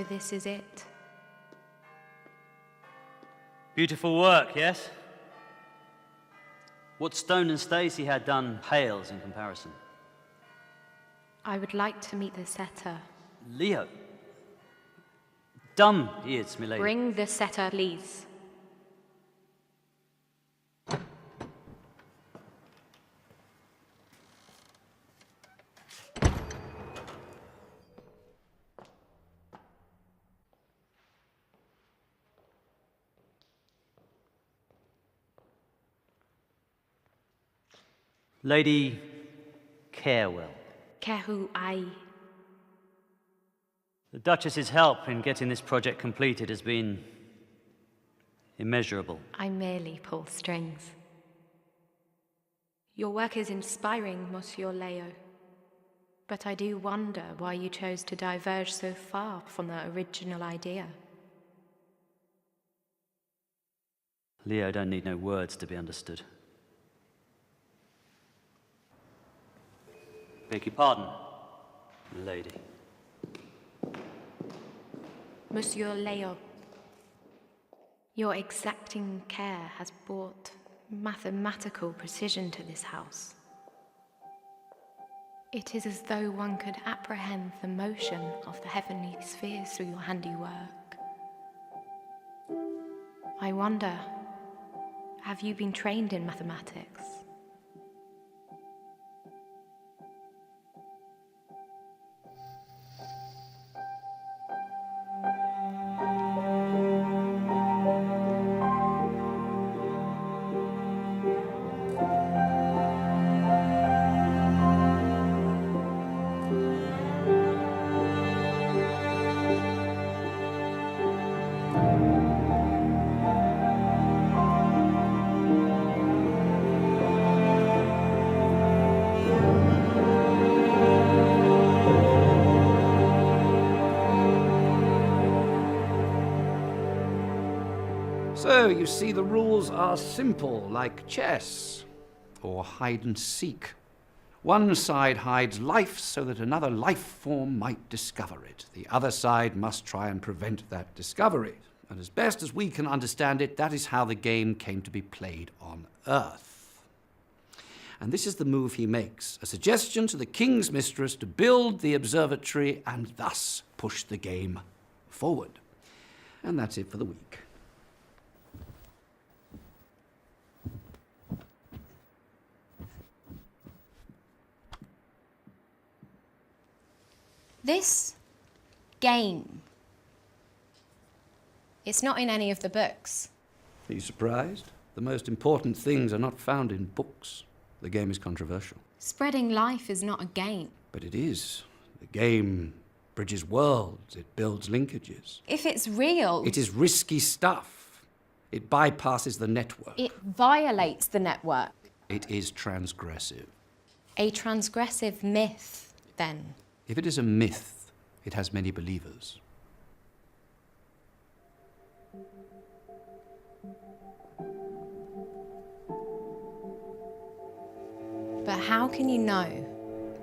this is it. Beautiful work, yes? What Stone and Stacey had done pales in comparison. I would like to meet the setter. Leo. Dumb he is, milady. Bring the setter, please. Lady Carewell. Kehu ai. The Duchess's help in getting this project completed has been immeasurable. I merely pull strings. Your work is inspiring, Monsieur Leo. But I do wonder why you chose to diverge so far from the original idea. Leo don't need no words to be understood. Beg your pardon, lady. Monsieur Leo, your exacting care has brought mathematical precision to this house. It is as though one could apprehend the motion of the heavenly spheres through your handiwork. I wonder, have you been trained in mathematics? So, you see, the rules are simple, like chess, or hide and seek. One side hides life so that another life form might discover it. The other side must try and prevent that discovery. And as best as we can understand it, that is how the game came to be played on Earth. And this is the move he makes, a suggestion to the King's Mistress to build the observatory and thus push the game forward. And that's it for the week. This game, it's not in any of the books. Are you surprised? The most important things are not found in books. The game is controversial. Spreading life is not a game. But it is. The game bridges worlds. It builds linkages. If it's real... It is risky stuff. It bypasses the network. It violates the network. It is transgressive. A transgressive myth, then. If it is a myth, it has many believers. But how can you know?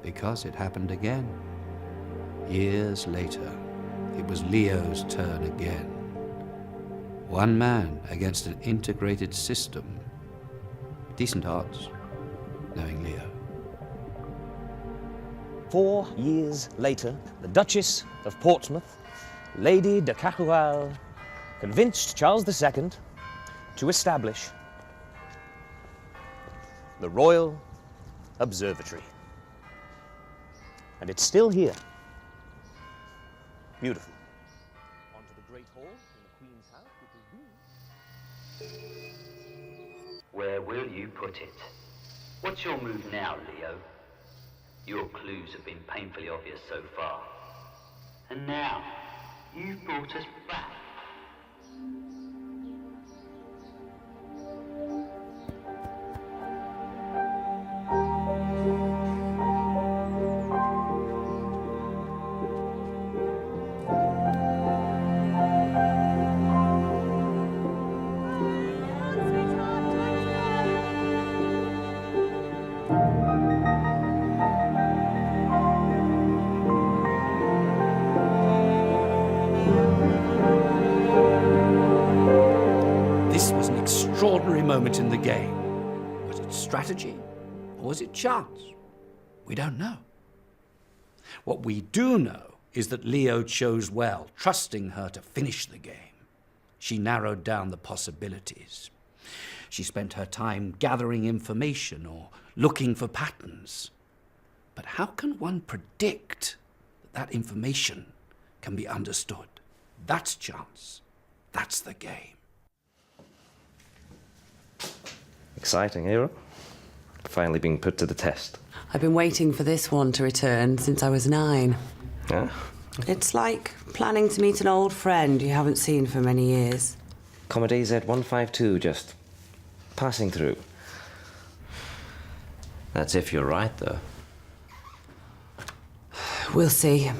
Because it happened again. Years later, it was Leo's turn again. One man against an integrated system. Decent odds, knowing Leo. 4 years later, the Duchess of Portsmouth, Lady de Caroual, convinced Charles II to establish the Royal Observatory. And it's still here. Beautiful. Onto the Great Hall in the Queen's house, which is... Where will you put it? What's your move now, Leo? Your clues have been painfully obvious so far. And now, you've brought us back. extraordinary moment in the game. Was it strategy or was it chance? We don't know. What we do know is that Leo chose well, trusting her to finish the game. She narrowed down the possibilities. She spent her time gathering information or looking for patterns. But how can one predict that information can be understood? That's chance. That's the game. Exciting, hero. Finally being put to the test. I've been waiting for this one to return since I was 9. Yeah? It's like planning to meet an old friend you haven't seen for many years. Comet AZ152 just passing through. That's if you're right, though. We'll see.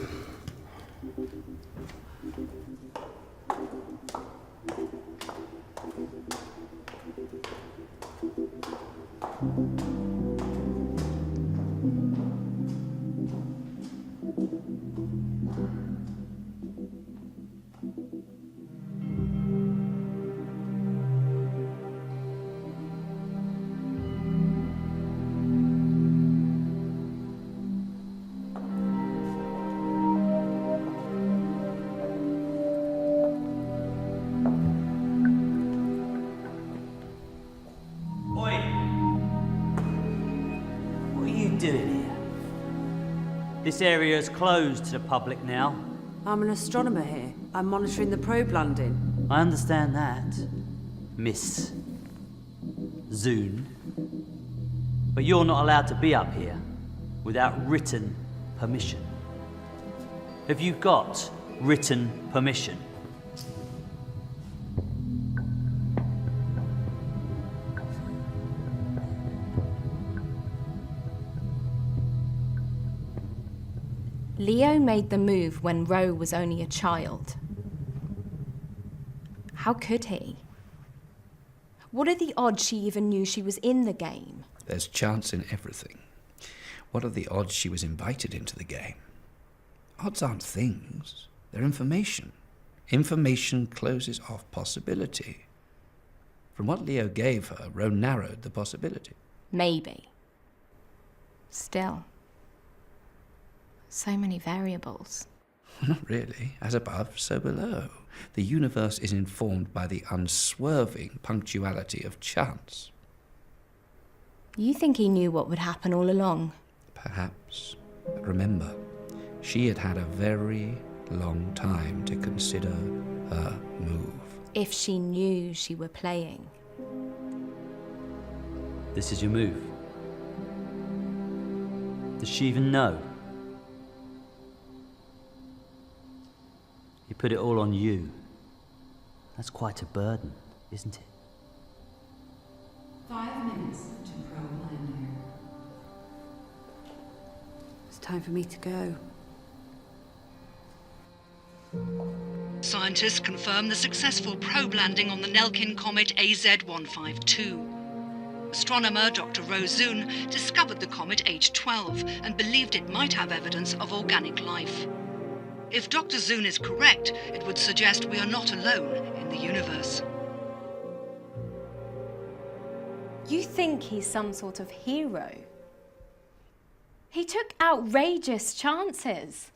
Doing here? This area is closed to the public now. I'm an astronomer here. I'm monitoring the probe landing. I understand that, Miss Zune. But you're not allowed to be up here without written permission. Have you got written permission? Leo made the move when Ro was only a child. How could he? What are the odds she even knew she was in the game? There's chance in everything. What are the odds she was invited into the game? Odds aren't things, they're information. Information closes off possibility. From what Leo gave her, Ro narrowed the possibility. Maybe. Still. So many variables. Not really. As above, so below. The universe is informed by the unswerving punctuality of chance. You think he knew what would happen all along? Perhaps. But remember, she had had a very long time to consider her move. If she knew she were playing. This is your move. Does she even know? You put it all on you. That's quite a burden, isn't it? 5 minutes to probe landing. It's time for me to go. Scientists confirm the successful probe landing on the Nelkin comet AZ152. Astronomer Dr. Ro Zune discovered the comet age 12 and believed it might have evidence of organic life. If Dr. Zune is correct, it would suggest we are not alone in the universe. You think he's some sort of hero? He took outrageous chances.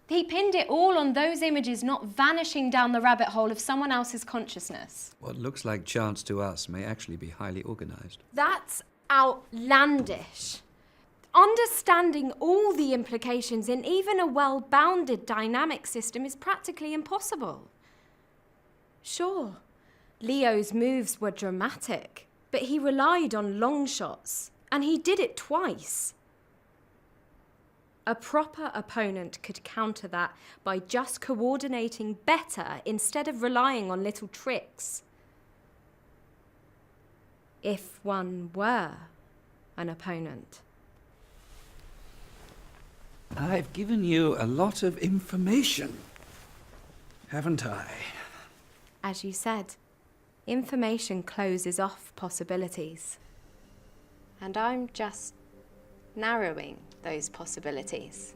He pinned it all on those images not vanishing down the rabbit hole of someone else's consciousness. What looks like chance to us may actually be highly organized. That's outlandish. Understanding all the implications in even a well-bounded dynamic system is practically impossible. Sure, Leo's moves were dramatic, but he relied on long shots, and he did it twice. A proper opponent could counter that by just coordinating better instead of relying on little tricks. If one were an opponent. I've given you a lot of information, haven't I? As you said, information closes off possibilities. And I'm just narrowing those possibilities.